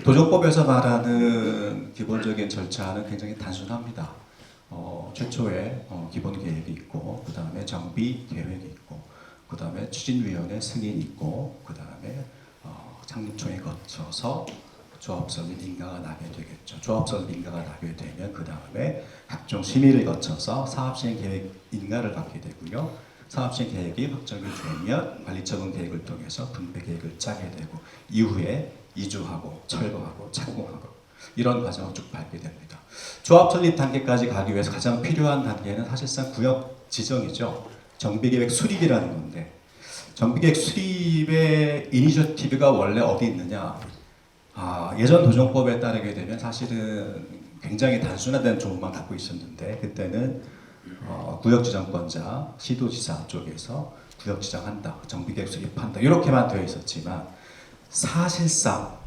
도정법에서 말하는 기본적인 절차는 굉장히 단순합니다. 최초에 기본 계획이 있고, 그 다음에 정비 계획이 있고, 그 다음에 추진위원회 승인이 있고, 그 다음에 창립총회 거쳐서 조합 설립 인가가 나게 되겠죠. 조합 설립 인가가 나게 되면 그 다음에 각종 심의를 거쳐서 사업시행 계획 인가를 받게 되고요. 사업시행 계획이 확정이 되면 관리처분 계획을 통해서 분배 계획을 짜게 되고, 이후에 이주하고 철거하고 착공하고 이런 과정을 쭉 밟게 됩니다. 조합 설립 단계까지 가기 위해서 가장 필요한 단계는 사실상 구역 지정이죠. 정비계획 수립이라는 건데, 정비계획 수립의 이니셔티브가 원래 어디 있느냐? 예전 도정법에 따르게 되면 사실은 굉장히 단순화된 조문만 갖고 있었는데, 그때는 구역지정권자, 시도지사 쪽에서 구역지정한다, 정비계획 수립한다 이렇게만 되어 있었지만, 사실상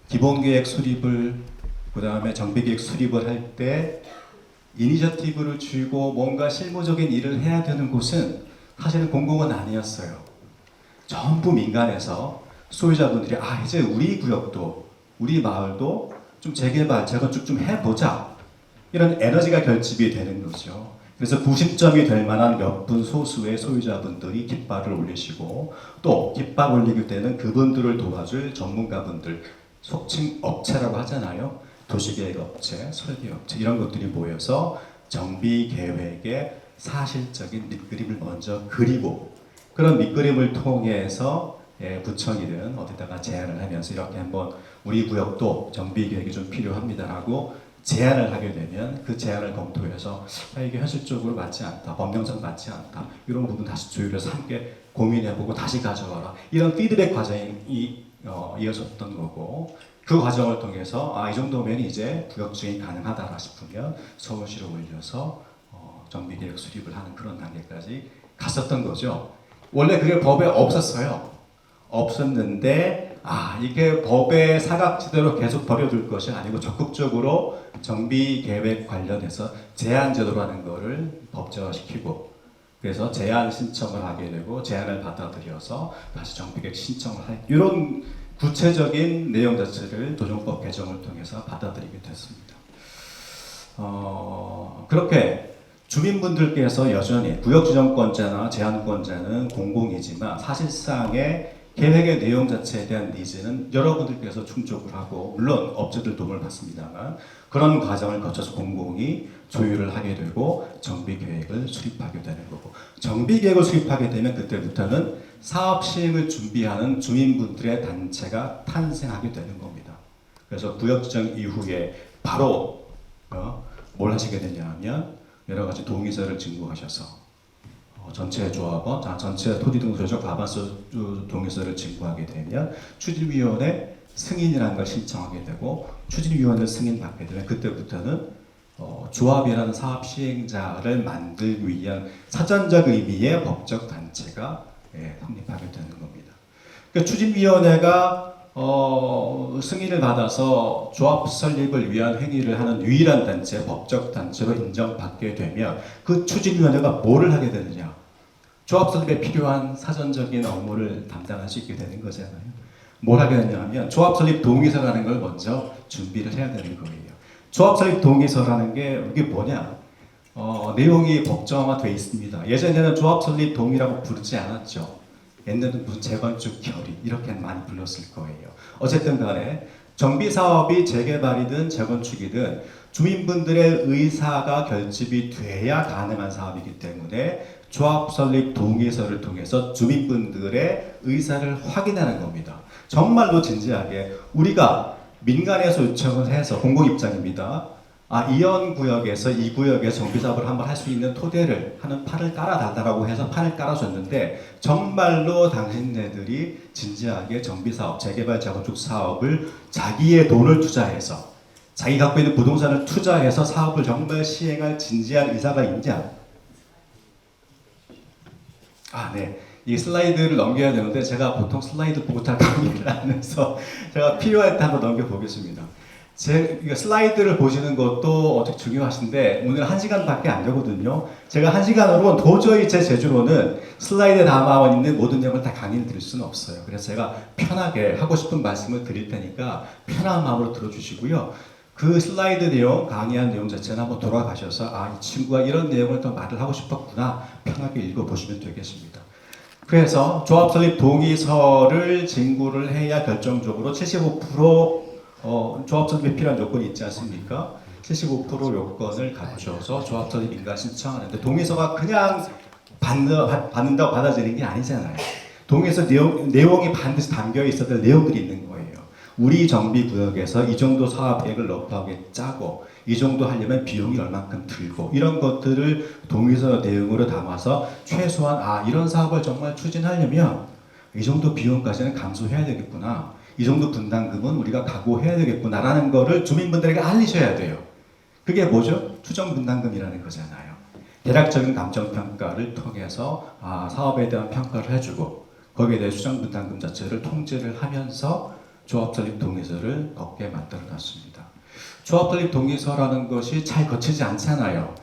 기본계획 수립을 그 다음에 정비계획 수립을 할 때 이니셔티브를 쥐고 뭔가 실무적인 일을 해야 되는 곳은 사실은 공공은 아니었어요. 전부 민간에서 소유자분들이 이제 우리 구역도 우리 마을도 좀 재개발, 재건축 좀 해보자, 이런 에너지가 결집이 되는 거죠. 그래서 구심점이 될 만한 몇 분 소수의 소유자분들이 깃발을 올리시고, 또 깃발 올리기 때는 그분들을 도와줄 전문가분들, 속칭 업체라고 하잖아요. 도시계획업체, 설계업체 이런 것들이 모여서 정비계획의 사실적인 밑그림을 먼저 그리고, 그런 밑그림을 통해서 구청이든 어디다가 제안을 하면서 이렇게 한번 우리 구역도 정비계획이 좀 필요합니다라고 제안을 하게 되면, 그 제안을 검토해서 이게 현실적으로 맞지 않다, 법령상 맞지 않다, 이런 부분 다시 조율해서 함께 고민해보고 다시 가져와라, 이런 피드백 과정이 이어졌던 거고, 그 과정을 통해서 이 정도면 이제 구역 주행이 가능하다 싶으면 서울시로 올려서 정비계획 수립을 하는 그런 단계까지 갔었던 거죠. 원래 그게 법에 없었어요. 없었는데 이게 법의 사각지대로 계속 버려둘 것이 아니고 적극적으로 정비계획 관련해서 제한제도로 하는 거를 법제화시키고, 그래서 제한 신청을 하게 되고 제한을 받아들여서 다시 정비계획 신청을 할, 이런 구체적인 내용 자체를 도정법 개정을 통해서 받아들이게 됐습니다. 그렇게 주민분들께서 여전히 구역지정권자나 제한권자는 공공이지만 사실상의 계획의 내용 자체에 대한 니즈는 여러분들께서 충족을 하고, 물론 업체들 도움을 받습니다만 그런 과정을 거쳐서 공공이 조율을 하게 되고 정비계획을 수립하게 되는 거고, 정비계획을 수립하게 되면 그때부터는 사업 시행을 준비하는 주민분들의 단체가 탄생하게 되는 겁니다. 그래서 구역지정 이후에 바로 뭘 하시게 되냐면 여러 가지 동의서를 증부하셔서 전체 조합원, 전체 토지등록소유적 과반수 동의서를 증부하게 되면 추진위원회 승인이라는 걸 신청하게 되고, 추진위원회 승인 받게 되면 그때부터는 조합이라는 사업 시행자를 만들기 위한 사전적 의미의 법적 단체가 성립하게 되는 겁니다. 그러니까 추진위원회가 승인을 받아서 조합 설립을 위한 행위를 하는 유일한 단체, 법적 단체로 인정받게 되면 그 추진위원회가 뭐를 하게 되느냐? 조합 설립에 필요한 사전적인 업무를 담당할 수 있게 되는 거잖아요. 뭘 하게 되냐면 조합 설립 동의서라는 걸 먼저 준비를 해야 되는 거예요. 조합 설립 동의서라는 게 이게 뭐냐? 내용이 법정화되어 있습니다. 예전에는 조합 설립 동의라고 부르지 않았죠. 옛날에는 무슨 재건축 결의 이렇게 많이 불렀을 거예요. 어쨌든 간에 정비사업이 재개발이든 재건축이든 주민분들의 의사가 결집이 돼야 가능한 사업이기 때문에 조합 설립 동의서를 통해서 주민분들의 의사를 확인하는 겁니다. 정말로 진지하게 우리가 민간에서 요청을 해서, 공공 입장입니다. 이현 구역에서 이 구역에 정비사업을 한번 할 수 있는 토대를 하는 판을 깔아달라고 해서 판을 깔아줬는데, 정말로 당신네들이 진지하게 정비사업, 재개발, 재건축 사업을 자기의 돈을 투자해서, 자기 갖고 있는 부동산을 투자해서 사업을 정말 시행할 진지한 의사가 있냐? 네. 이 슬라이드를 넘겨야 되는데 제가 보통 슬라이드 보고 잘 강의를 안 해서 제가 필요할 때 한번 넘겨보겠습니다. 이거 슬라이드를 보시는 것도 어떻게 중요하신데 오늘 1시간밖에 안 되거든요. 제가 1시간으로 도저히 제 재주로는 슬라이드에 담아 있는 모든 내용을 다 강의를 드릴 수는 없어요. 그래서 제가 편하게 하고 싶은 말씀을 드릴 테니까 편한 마음으로 들어주시고요. 그 슬라이드 내용, 강의한 내용 자체는 한번 돌아가셔서 이 친구가 이런 내용을 더 말을 하고 싶었구나 편하게 읽어보시면 되겠습니다. 그래서 조합 설립 동의서를 진구를 해야 결정적으로 75% 조합 설립에 필요한 요건이 있지 않습니까? 75% 요건을 갖춰서 조합 설립 인가 신청하는데 동의서가 그냥 받는다고 받아들이는 게 아니잖아요. 동의서 내용이 반드시 담겨 있어야 될 내용들이 있는 거예요. 우리 정비구역에서 이 정도 사업 계획을 러프하게 짜고 이 정도 하려면 비용이 얼만큼 들고 이런 것들을 동의서 내용으로 담아서 최소한 이런 사업을 정말 추진하려면 이 정도 비용까지는 감수해야 되겠구나. 이 정도 분담금은 우리가 각오해야 되겠구나라는 거를 주민분들에게 알리셔야 돼요. 그게 뭐죠? 추정 분담금이라는 거잖아요. 대략적인 감정평가를 통해서 사업에 대한 평가를 해주고 거기에 대해 추정 분담금 자체를 통제를 하면서 조합 설립 동의서를 걷게 만들어 놨습니다. 조합 설립 동의서라는 것이 잘 거치지 않잖아요.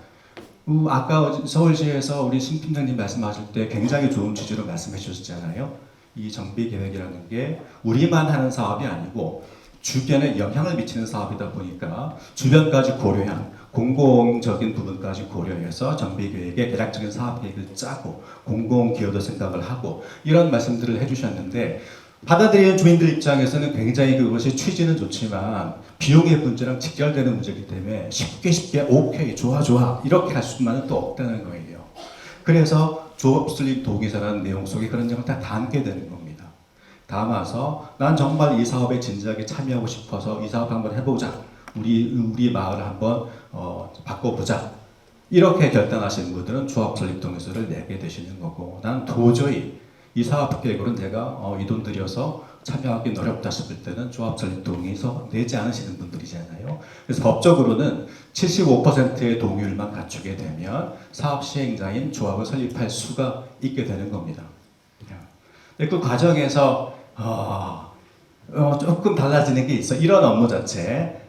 아까 서울시에서 우리 신 팀장님 말씀하실 때 굉장히 좋은 취지로 말씀해 주셨잖아요. 이 정비 계획이라는 게 우리만 하는 사업이 아니고 주변에 영향을 미치는 사업이다 보니까 주변까지 고려한 공공적인 부분까지 고려해서 정비 계획에 대략적인 사업 계획을 짜고 공공 기여도 생각을 하고 이런 말씀들을 해주셨는데 받아들이는 주민들 입장에서는 굉장히 그것이 취지는 좋지만 비용의 문제랑 직결되는 문제이기 때문에 쉽게 오케이 좋아 이렇게 할 수만은 또 없다는 거예요. 그래서 조합 설립 동의서라는 내용 속에 그런 점을 다 담게 되는 겁니다. 담아서 난 정말 이 사업에 진지하게 참여하고 싶어서 이 사업 한번 해보자. 우리 마을을 한번 바꿔보자. 이렇게 결단하시는 분들은 조합 설립 동의서를 내게 되시는 거고 난 도저히 이 사업 계획으로 내가 이 돈 들여서 참여하기 어렵다 싶을 때는 조합 설립 동의서 내지 않으시는 분들이잖아요. 그래서 법적으로는 75%의 동의율만 갖추게 되면 사업 시행자인 조합을 설립할 수가 있게 되는 겁니다. 그 과정에서 조금 달라지는 게 있어. 이런 업무 자체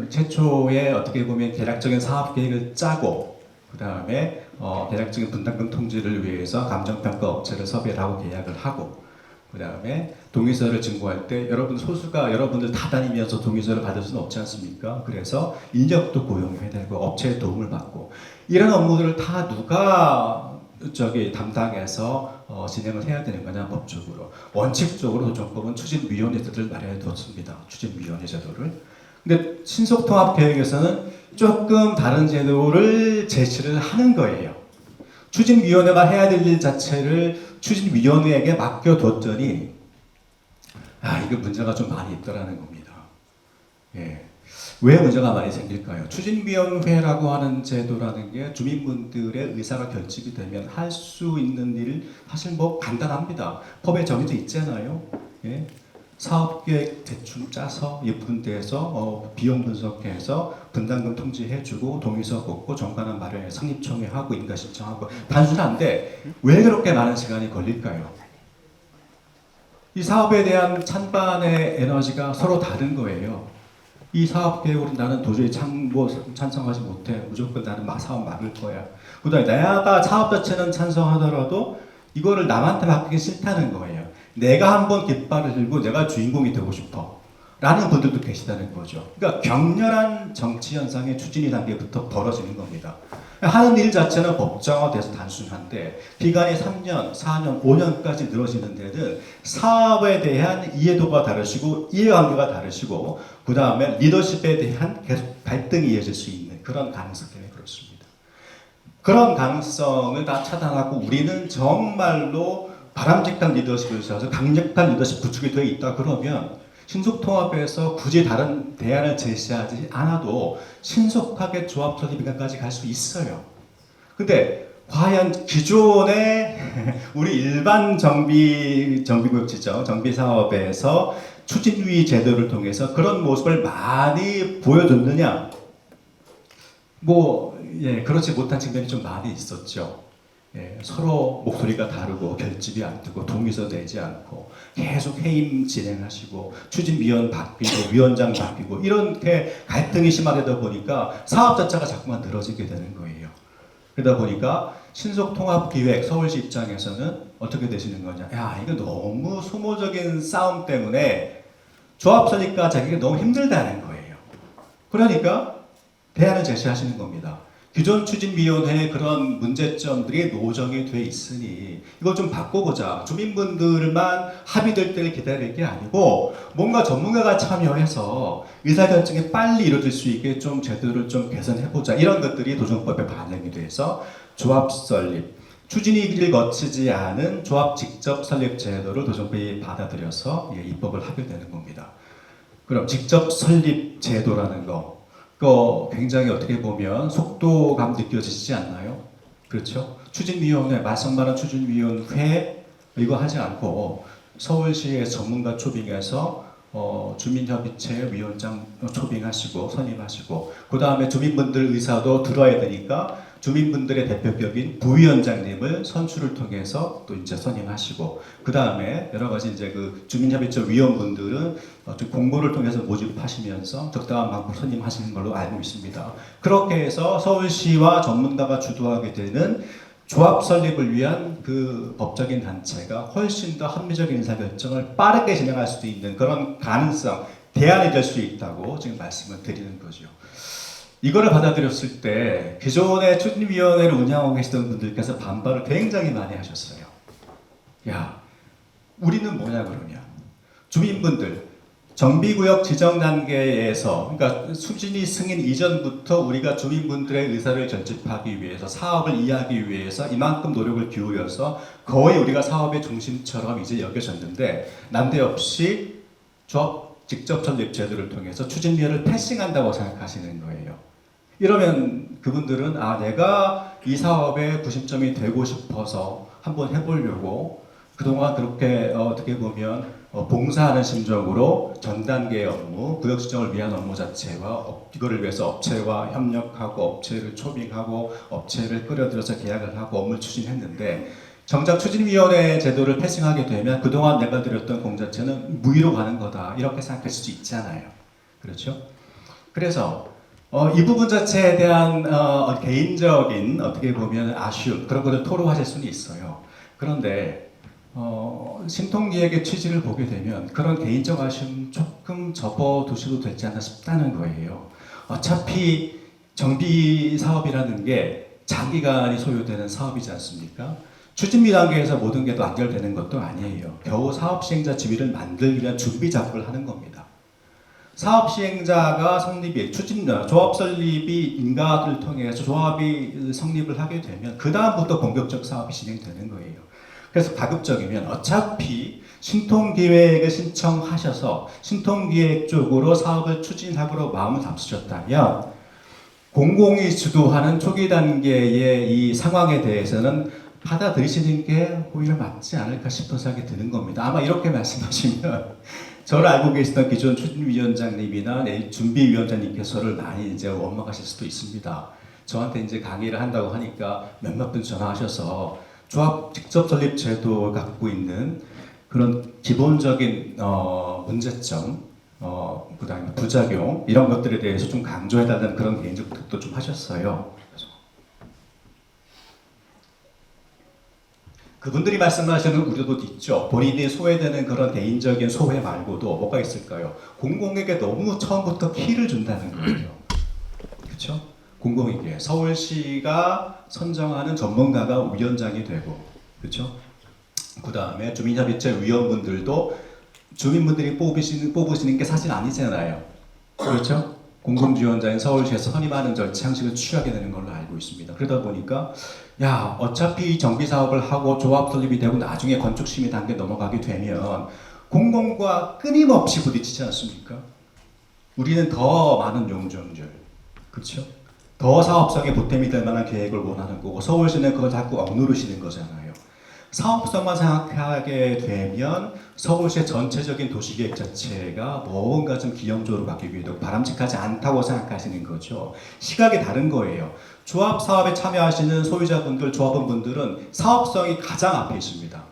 최초에 어떻게 보면 대략적인 사업 계획을 짜고 그 다음에 대략적인 분담금 통지를 위해서 감정평가 업체를 섭외를 하고 계약을 하고 그 다음에 동의서를 증거할 때 소수가 여러분들 다 다니면서 동의서를 받을 수는 없지 않습니까? 그래서 인력도 고용해야 되고 업체의 도움을 받고 이런 업무들을 다 누가 담당해서 진행을 해야 되는 거냐 법적으로 원칙적으로 도정법은 추진위원회 제도를 마련해 두었습니다. 추진위원회 제도를. 근데 신속통합계획에서는 조금 다른 제도를 제시를 하는 거예요. 추진위원회가 해야 될 일 자체를 추진위원회에게 맡겨뒀더니 이게 문제가 좀 많이 있더라는 겁니다. 예. 왜 문제가 많이 생길까요? 추진위원회라고 하는 제도라는 게 주민분들의 의사가 결집이 되면 할 수 있는 일 사실 뭐 간단합니다. 법에 정해져 있잖아요. 예. 사업계획 대충 짜서 예쁜 데에서 비용 분석해서 분담금 통지해주고 동의서 걷고 정관안 마련해 상립청회하고 인가신청하고 단순한데 왜 그렇게 많은 시간이 걸릴까요? 이 사업에 대한 찬반의 에너지가 서로 다른 거예요. 이 사업 계획으로 나는 도저히 찬성하지 못해. 무조건 나는 사업 막을 거야. 그 다음에 내가 사업 자체는 찬성하더라도 이거를 남한테 맡기기 싫다는 거예요. 내가 한번 깃발을 들고 내가 주인공이 되고 싶어 라는 분들도 계시다는 거죠. 그러니까 격렬한 정치 현상의 추진이 단계부터 벌어지는 겁니다. 하는 일 자체는 법정화돼서 단순한데 기간이 3년, 4년, 5년까지 늘어지는 데는 사업에 대한 이해도가 다르시고 이해관계가 다르시고 그 다음에 리더십에 대한 계속 갈등이 이어질 수 있는 그런 가능성 때문에 그렇습니다. 그런 가능성을 다 차단하고 우리는 정말로 바람직한 리더십을 세워서 강력한 리더십 구축이 되어 있다 그러면 신속통합에서 굳이 다른 대안을 제시하지 않아도 신속하게 조합 설립까지 갈 수 있어요. 근데 과연 기존의 우리 일반 정비구역 지정, 정비사업에서 추진위 제도를 통해서 그런 모습을 많이 보여줬느냐? 그렇지 못한 측면이 좀 많이 있었죠. 서로 목소리가 다르고 결집이 안 되고 동의서 내지 않고 계속 해임 진행하시고 추진위원 바뀌고 위원장 바뀌고 이렇게 갈등이 심화되다 보니까 사업 자체가 자꾸만 늘어지게 되는 거예요. 그러다 보니까 신속통합기획 서울시 입장에서는 어떻게 되시는 거냐? 야, 이거 너무 소모적인 싸움 때문에 조합 설립과 자기가 너무 힘들다는 거예요. 그러니까 대안을 제시하시는 겁니다. 기존 추진위원회의 그런 문제점들이 노정이 돼 있으니 이걸 좀 바꿔보자. 주민분들만 합의될 때를 기다릴 게 아니고 뭔가 전문가가 참여해서 의사결정이 빨리 이루어질 수 있게 좀 제도를 좀 개선해보자. 이런 것들이 도정법에 반영이 돼서 조합 설립, 추진위를 거치지 않은 조합 직접 설립 제도를 도정법이 받아들여서 입법을 하게 되는 겁니다. 그럼 직접 설립 제도라는 거 굉장히 어떻게 보면 속도감 느껴지지 않나요? 그렇죠? 추진위원회, 말썽 많은 추진위원회 이거 하지 않고 서울시의 전문가 초빙해서 주민협의체 위원장 초빙하시고 선임하시고 그 다음에 주민분들 의사도 들어야 되니까 주민분들의 대표격인 부위원장님을 선출을 통해서 또 이제 선임하시고 그 다음에 여러 가지 이제 그 주민협의체 위원분들은 공모를 통해서 모집하시면서 적당한 방법 선임하시는 걸로 알고 있습니다. 그렇게 해서 서울시와 전문가가 주도하게 되는 조합 설립을 위한 그 법적인 단체가 훨씬 더 합리적인 의사결정을 빠르게 진행할 수도 있는 그런 가능성, 대안이 될 수 있다고 지금 말씀을 드리는 거죠. 이거를 받아들였을 때 기존의 추진위원회를 운영하고 계시던 분들께서 반발을 굉장히 많이 하셨어요. 야, 우리는 뭐냐 그러냐. 주민분들, 정비구역 지정 단계에서 그러니까 추진위 승인 이전부터 우리가 주민분들의 의사를 전집하기 위해서 사업을 이해하기 위해서 이만큼 노력을 기울여서 거의 우리가 사업의 중심처럼 이제 여겨졌는데 난데없이 조합 직접 설립 제도를 통해서 추진위원회를 패싱한다고 생각하시는 거예요. 이러면 그분들은 내가 이 사업의 구심점이 되고 싶어서 한번 해보려고 그동안 그렇게 어떻게 보면 봉사하는 심정으로 전 단계의 업무, 구역 지정을 위한 업무 자체와 이거를 위해서 업체와 협력하고 업체를 초빙하고 업체를 끌어들여서 계약을 하고 업무를 추진했는데 정작 추진위원회 제도를 패싱하게 되면 그동안 내가 들였던 공자체는 무의로 가는 거다 이렇게 생각할 수도 있잖아요. 그렇죠? 그래서 이 부분 자체에 대한 개인적인 어떻게 보면 아쉬움 그런 것을 토로하실 수는 있어요. 그런데 신통기획의 취지를 보게 되면 그런 개인적 아쉬움 조금 접어두셔도 되지 않나 싶다는 거예요. 어차피 정비 사업이라는 게 장기간이 소요되는 사업이지 않습니까? 추진비 단계에서 모든 게 또 안결되는 것도 아니에요. 겨우 사업 시행자 지위를 만들기 위한 준비 작업을 하는 겁니다. 사업 시행자가 성립이 조합 설립이 인가를 통해서 조합이 성립을 하게 되면 그 다음부터 본격적 사업이 진행되는 거예요. 그래서 가급적이면 어차피 신통기획을 신청하셔서 신통기획 쪽으로 사업을 추진하기로 마음을 잡수셨다면 공공이 주도하는 초기 단계의 이 상황에 대해서는 받아들이시는 게 오히려 맞지 않을까 싶은 생각이 드는 겁니다. 아마 이렇게 말씀하시면 저를 알고 계시던 기존 추진위원장님이나 준비위원장님께서를 많이 이제 원망하실 수도 있습니다. 저한테 이제 강의를 한다고 하니까 몇몇 분 전화하셔서 조합 직접 설립 제도 갖고 있는 그런 기본적인 문제점, 그다음에 부작용 이런 것들에 대해서 좀 강조해달라는 그런 개인적 부탁도 좀 하셨어요. 그분들이 말씀하시는 우려도 있죠. 본인이 소외되는 그런 개인적인 소외 말고도 뭐가 있을까요? 공공에게 너무 처음부터 키를 준다는 거예요. 그렇죠? 공공에게 서울시가 선정하는 전문가가 위원장이 되고, 그렇죠? 그 다음에 주민협의체 위원분들도 주민분들이 뽑으시는 게 사실 아니잖아요. 그렇죠? 공공지원자인 서울시에서 선임하는 절차 형식을 취하게 되는 걸로 알고 있습니다. 그러다 보니까 어차피 정비 사업을 하고 조합 설립이 되고 나중에 건축 심의 단계 넘어가게 되면 공공과 끊임없이 부딪히지 않습니까? 우리는 더 많은 용적률, 그렇죠? 더 사업성에 보탬이 될 만한 계획을 원하는 거고 서울시는 그걸 자꾸 억누르시는 거잖아요. 사업성만 생각하게 되면 서울시의 전체적인 도시계획 자체가 뭔가 좀 기형적으로 바뀌기도 하고 바람직하지 않다고 생각하시는 거죠. 시각이 다른 거예요. 조합 사업에 참여하시는 소유자분들, 조합원분들은 사업성이 가장 앞에 있습니다.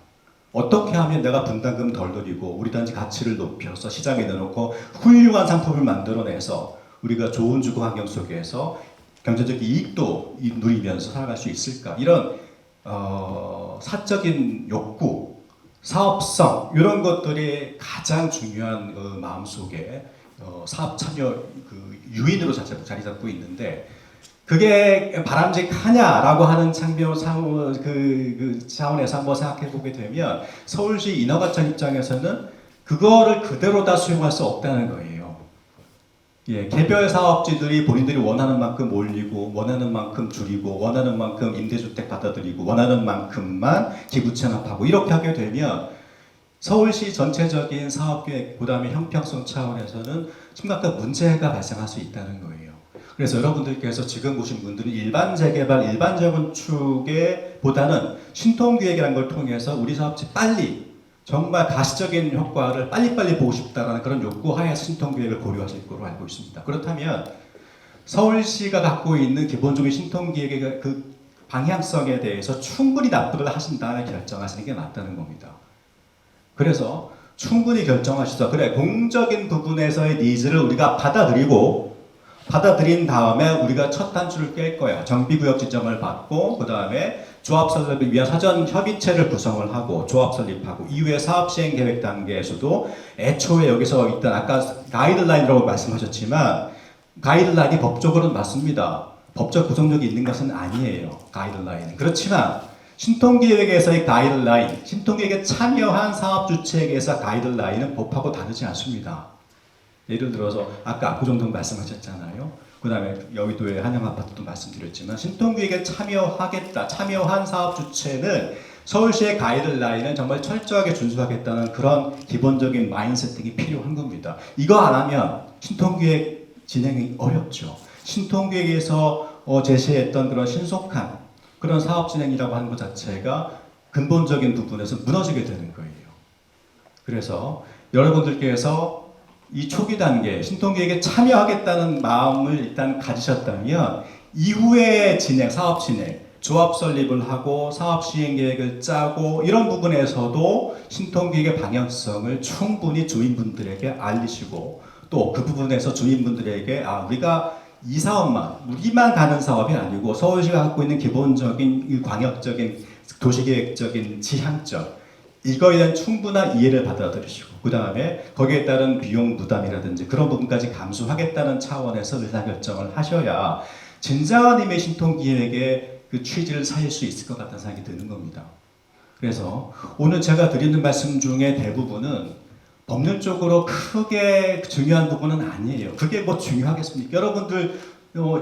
어떻게 하면 내가 분담금 덜 들이고 우리 단지 가치를 높여서 시장에 내놓고 훌륭한 상품을 만들어내서 우리가 좋은 주거 환경 속에서 경제적 이익도 누리면서 살아갈 수 있을까? 이런 사적인 욕구, 사업성 이런 것들이 가장 중요한 마음속에 사업 참여 그 유인으로 자리 잡고 있는데 그게 바람직하냐라고 하는 차원에서 한번 생각해 보게 되면 서울시 인허가청 입장에서는 그거를 그대로 다 수용할 수 없다는 거예요. 예, 개별 사업지들이 본인들이 원하는 만큼 올리고 원하는 만큼 줄이고 원하는 만큼 임대주택 받아들이고 원하는 만큼만 기부 체납하고 이렇게 하게 되면 서울시 전체적인 사업계획 그다음에 형평성 차원에서는 심각한 문제가 발생할 수 있다는 거예요. 그래서 여러분들께서 지금 보신 분들은 일반 재개발, 일반 재건축에 보다는 신통기획이라는 걸 통해서 우리 사업지 빨리 정말 가시적인 효과를 빨리빨리 보고 싶다라는 그런 욕구 하에 신통기획을 고려하실 거로 알고 있습니다. 그렇다면 서울시가 갖고 있는 기본적인 신통기획의 그 방향성에 대해서 충분히 납득을 하신 다음에 결정하시는 게 맞다는 겁니다. 그래서 충분히 결정하셔서 그래 공적인 부분에서의 니즈를 우리가 받아들인 다음에 우리가 첫 단추를 깰 거야. 정비구역 지정을 받고 그 다음에 조합 설립을 위한 사전 협의체를 구성을 하고 조합 설립하고 이후에 사업 시행 계획 단계에서도 애초에 여기서 일단 아까 가이드라인이라고 말씀하셨지만 가이드라인이 법적으로는 맞습니다. 법적 구성력이 있는 것은 아니에요. 가이드라인. 그렇지만 신통기획에서의 가이드라인, 신통기획에 참여한 사업주체에게서 가이드라인은 법하고 다르지 않습니다. 예를 들어서 아까 압구정동 말씀하셨잖아요. 그 다음에 여의도의 한양아파트도 말씀드렸지만 신통기획에 참여한 사업주체는 서울시의 가이드라인은 정말 철저하게 준수하겠다는 그런 기본적인 마인드세팅이 필요한 겁니다. 이거 안 하면 신통기획 진행이 어렵죠. 신통기획에서 제시했던 그런 신속한 그런 사업 진행이라고 하는 것 자체가 근본적인 부분에서 무너지게 되는 거예요. 그래서 여러분들께서 이 초기 단계 신통기획에 참여하겠다는 마음을 일단 가지셨다면 이후에 진행, 사업 진행, 조합 설립을 하고 사업 시행 계획을 짜고 이런 부분에서도 신통기획의 방향성을 충분히 주민분들에게 알리시고 또 그 부분에서 주민분들에게 우리가 이 사업만 우리만 가는 사업이 아니고 서울시가 갖고 있는 기본적인 광역적인 도시계획적인 지향점 이거에 대한 충분한 이해를 받아들이시고 그 다음에 거기에 따른 비용 부담이라든지 그런 부분까지 감수하겠다는 차원에서 의사결정을 하셔야 진정한 의미의 신통기획의 그 취지를 살릴 수 있을 것 같다는 생각이 드는 겁니다. 그래서 오늘 제가 드리는 말씀 중에 대부분은 법률적으로 크게 중요한 부분은 아니에요. 그게 뭐 중요하겠습니까? 여러분들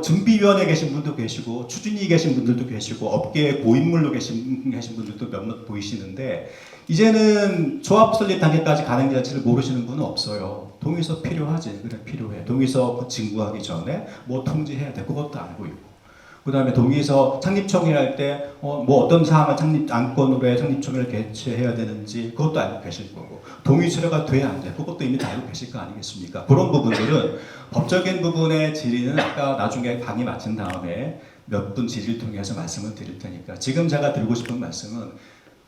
준비위원회에 계신 분도 계시고 추진위에 계신 분들도 계시고 업계 고인물로 계신 분들도 몇몇 보이시는데 이제는 조합 설립 단계까지 가는 게 자체를 모르시는 분은 없어요. 동의서 필요하지. 그래 필요해. 동의서 진구하기 전에 뭐 통지해야 돼. 그것도 알고 있고. 그 다음에 동의서 창립총회 할 때 뭐 어떤 사항을 안건으로 해 창립총회를 개최해야 되는지 그것도 알고 계실 거고 동의 수료가 돼야 안 돼. 그것도 이미 다 알고 계실 거 아니겠습니까? 그런 부분들은 법적인 부분의 질의는 아까 나중에 강의 마친 다음에 몇 분 질의를 통해서 말씀을 드릴 테니까 지금 제가 드리고 싶은 말씀은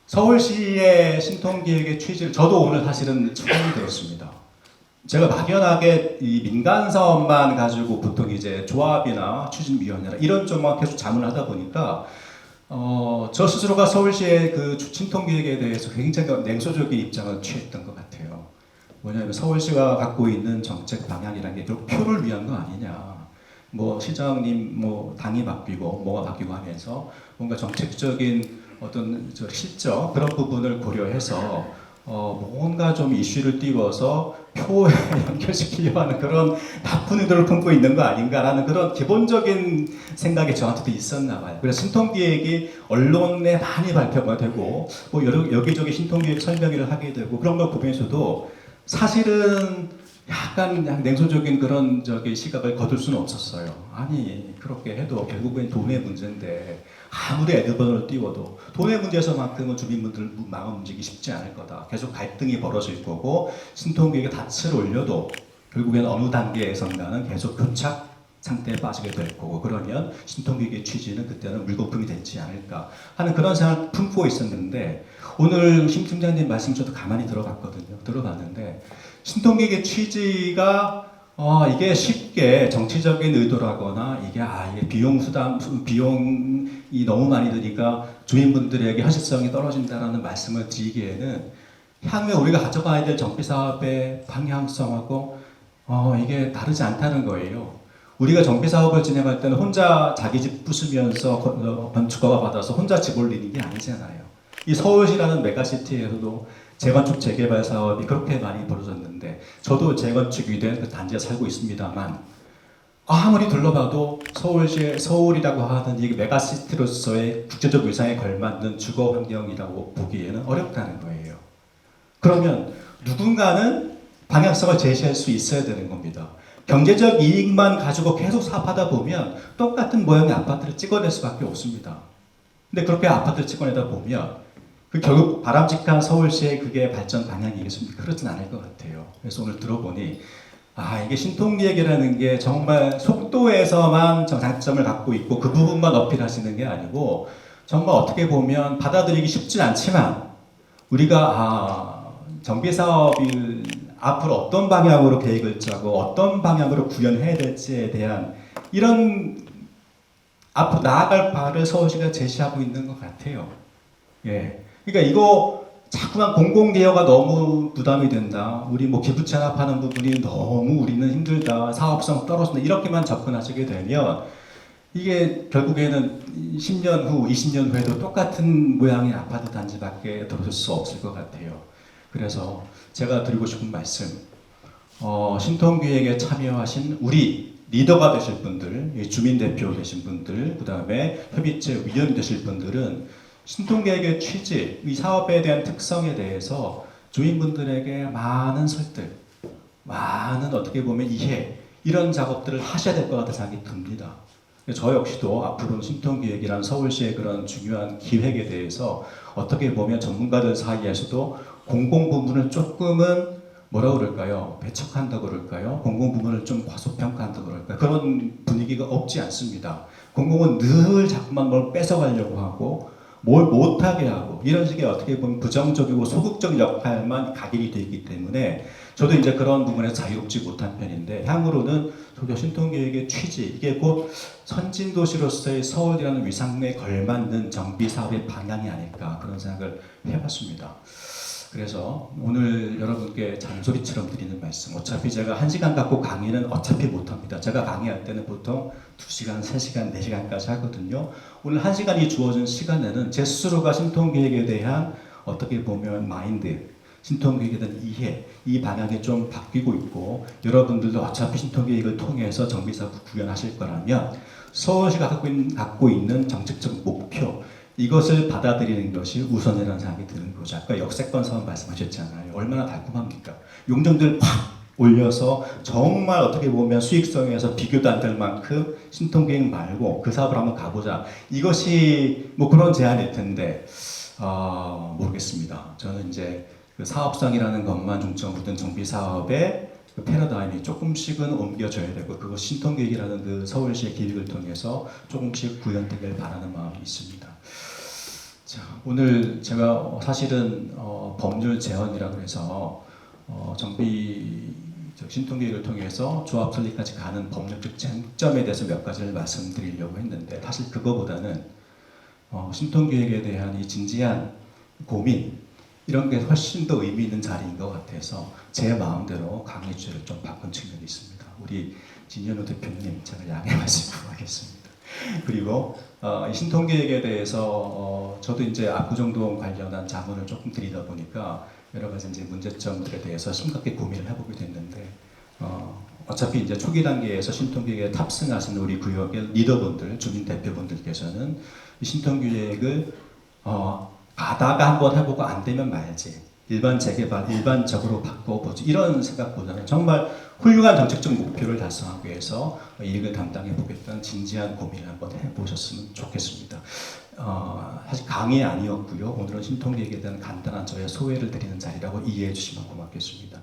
서울시의 신통기획의 취지를 저도 오늘 사실은 처음 들었습니다. 제가 막연하게 이 민간 사업만 가지고 보통 이제 조합이나 추진위원회나 이런 쪽만 계속 자문하다 보니까 저 스스로가 서울시의 그 신통기획에 대해서 굉장히 냉소적인 입장을 취했던 것 같아요. 뭐냐면 서울시가 갖고 있는 정책 방향이라는 게 결국 표를 위한 거 아니냐. 뭐 시장님 뭐 당이 바뀌고 뭐가 바뀌고 하면서 뭔가 정책적인 어떤 실적 그런 부분을 고려해서 뭔가 좀 이슈를 띄워서 표에 연결시키려고 하는 그런 나쁜 의도를 품고 있는 거 아닌가라는 그런 기본적인 생각이 저한테도 있었나 봐요. 그래서 신통기획이 언론에 많이 발표가 되고 뭐 여기저기 신통기획 설명회를 하게 되고 그런 걸 보면서도 사실은 약간 냉소적인 그런 시각을 거둘 수는 없었어요. 아니 그렇게 해도 결국엔 돈의 문제인데 아무리 에드번을 띄워도 돈의 문제에서만큼은 주민분들 마음 움직이기 쉽지 않을 거다. 계속 갈등이 벌어질 거고 신통기획에 닻을 올려도 결국에는 어느 단계에선가는 계속 교착 상태에 빠지게 될 거고 그러면 신통기획의 취지는 그때는 물거품이 되지 않을까 하는 그런 생각을 품고 있었는데 오늘 심 팀장님 말씀 저도 가만히 들어봤거든요. 들어봤는데 신통기획의 취지가 이게 쉽게 정치적인 의도라거나 이게 비용이 너무 많이 드니까 주민분들에게 현실성이 떨어진다라는 말씀을 드리기에는 향후에 우리가 가져가야 될 정비 사업의 방향성하고 이게 다르지 않다는 거예요. 우리가 정비 사업을 진행할 때는 혼자 자기 집 부수면서 건축허가 받아서 혼자 집 올리는 게 아니잖아요. 이 서울시라는 메가시티에서도 재건축 재개발 사업이 그렇게 많이 벌어졌는데 저도 재건축이 된 그 단지에 살고 있습니다만 아무리 둘러봐도 서울이라고 하는 이 메가시티로서의 국제적 위상에 걸맞는 주거 환경이라고 보기에는 어렵다는 거예요. 그러면 누군가는 방향성을 제시할 수 있어야 되는 겁니다. 경제적 이익만 가지고 계속 사업하다 보면 똑같은 모양의 아파트를 찍어낼 수밖에 없습니다. 근데 그렇게 아파트를 찍어내다 보면 결국 바람직한 서울시의 그게 발전 방향이겠습니까? 그렇진 않을 것 같아요. 그래서 오늘 들어보니 이게 신통기획이라는 게 정말 속도에서만 장점을 갖고 있고 그 부분만 어필하시는 게 아니고 정말 어떻게 보면 받아들이기 쉽진 않지만 우리가 정비사업이 앞으로 어떤 방향으로 계획을 짜고 어떤 방향으로 구현해야 될지에 대한 이런 앞으로 나아갈 바를 서울시가 제시하고 있는 것 같아요. 예. 그러니까 이거 자꾸만 공공개혁가 너무 부담이 된다. 우리 기부 체납하는 부분이 너무 우리는 힘들다. 사업성 떨어진다. 이렇게만 접근하시게 되면 이게 결국에는 10년 후, 20년 후에도 똑같은 모양의 아파트 단지밖에 들어설 수 없을 것 같아요. 그래서 제가 드리고 싶은 말씀, 신통기획에 참여하신 우리 리더가 되실 분들, 주민대표 되신 분들, 그 다음에 협의체 위원이 되실 분들은 신통기획의 취지, 이 사업에 대한 특성에 대해서 주민분들에게 많은 설득, 많은 어떻게 보면 이해, 이런 작업들을 하셔야 될 것 같다는 생각이 듭니다. 저 역시도 앞으로는 신통기획이란 서울시의 그런 중요한 기획에 대해서 어떻게 보면 전문가들 사이에서도 공공부문을 조금은 뭐라 그럴까요? 배척한다 그럴까요? 공공부문을 좀 과소평가한다 그럴까요? 그런 분위기가 없지 않습니다. 공공은 늘 자꾸만 뭘 뺏어가려고 하고 뭘 못하게 하고 이런 식의 어떻게 보면 부정적이고 소극적 역할만 각인이 되어 있기 때문에 저도 이제 그런 부분에서 자유롭지 못한 편인데 향후로는 저도 신통기획의 취지 이게 곧 선진도시로서의 서울이라는 위상에 걸맞는 정비사업의 방향이 아닐까 그런 생각을 해봤습니다. 그래서 오늘 여러분께 잔소리처럼 드리는 말씀 어차피 제가 1시간 갖고 강의는 어차피 못합니다. 제가 강의할 때는 보통 2시간, 3시간, 4시간까지 하거든요. 오늘 1시간이 주어진 시간에는 제 스스로가 신통기획에 대한 어떻게 보면 마인드 신통기획에 대한 이해, 이 방향이 좀 바뀌고 있고 여러분들도 어차피 신통기획을 통해서 정비사업 구현하실 거라면 서울시가 갖고 있는 정책적 목표 이것을 받아들이는 것이 우선이라는 생각이 드는 거죠. 아까 역세권 사업 말씀하셨잖아요. 얼마나 달콤합니까? 용적들 확 올려서 정말 어떻게 보면 수익성에서 비교도 안 될 만큼 신통기획 말고 그 사업을 한번 가보자. 이것이 그런 제안일 텐데 모르겠습니다. 저는 이제 그 사업성이라는 것만 중점으로 둔 정비 사업의 그 패러다임이 조금씩은 옮겨져야 되고 그거 신통기획이라는 그 서울시의 기획을 통해서 조금씩 구현되길 바라는 마음이 있습니다. 자, 오늘 제가 사실은 법률 제언이라고 해서 신통기획을 통해서 조합 설립까지 가는 법률적 쟁점에 대해서 몇 가지를 말씀드리려고 했는데 사실 그거보다는 신통기획에 대한 이 진지한 고민 이런 게 훨씬 더 의미 있는 자리인 것 같아서 제 마음대로 강의 주제를 좀 바꾼 측면이 있습니다. 우리 진현우 대표님 제가 양해 말씀드리겠습니다. 그리고 신통기획에 대해서 저도 이제 압구정동 관련한 자문을 조금 드리다 보니까 여러 가지 이제 문제점들에 대해서 심각하게 고민을 해보게 됐는데 어차피 이제 초기 단계에서 신통기획에 탑승하신 우리 구역의 리더분들, 주민 대표분들께서는 신통기획을 가다가 한번 해보고 안 되면 말지. 일반 재개발, 일반적으로 바꿔보지. 이런 생각보다는 정말 훌륭한 정책적 목표를 달성하기 위해서 이 일을 담당해 보겠다는 진지한 고민을 한번 해보셨으면 좋겠습니다. 사실 강의 아니었고요. 오늘은 신통기획에 대한 간단한 저의 소회를 드리는 자리라고 이해해 주시면 고맙겠습니다.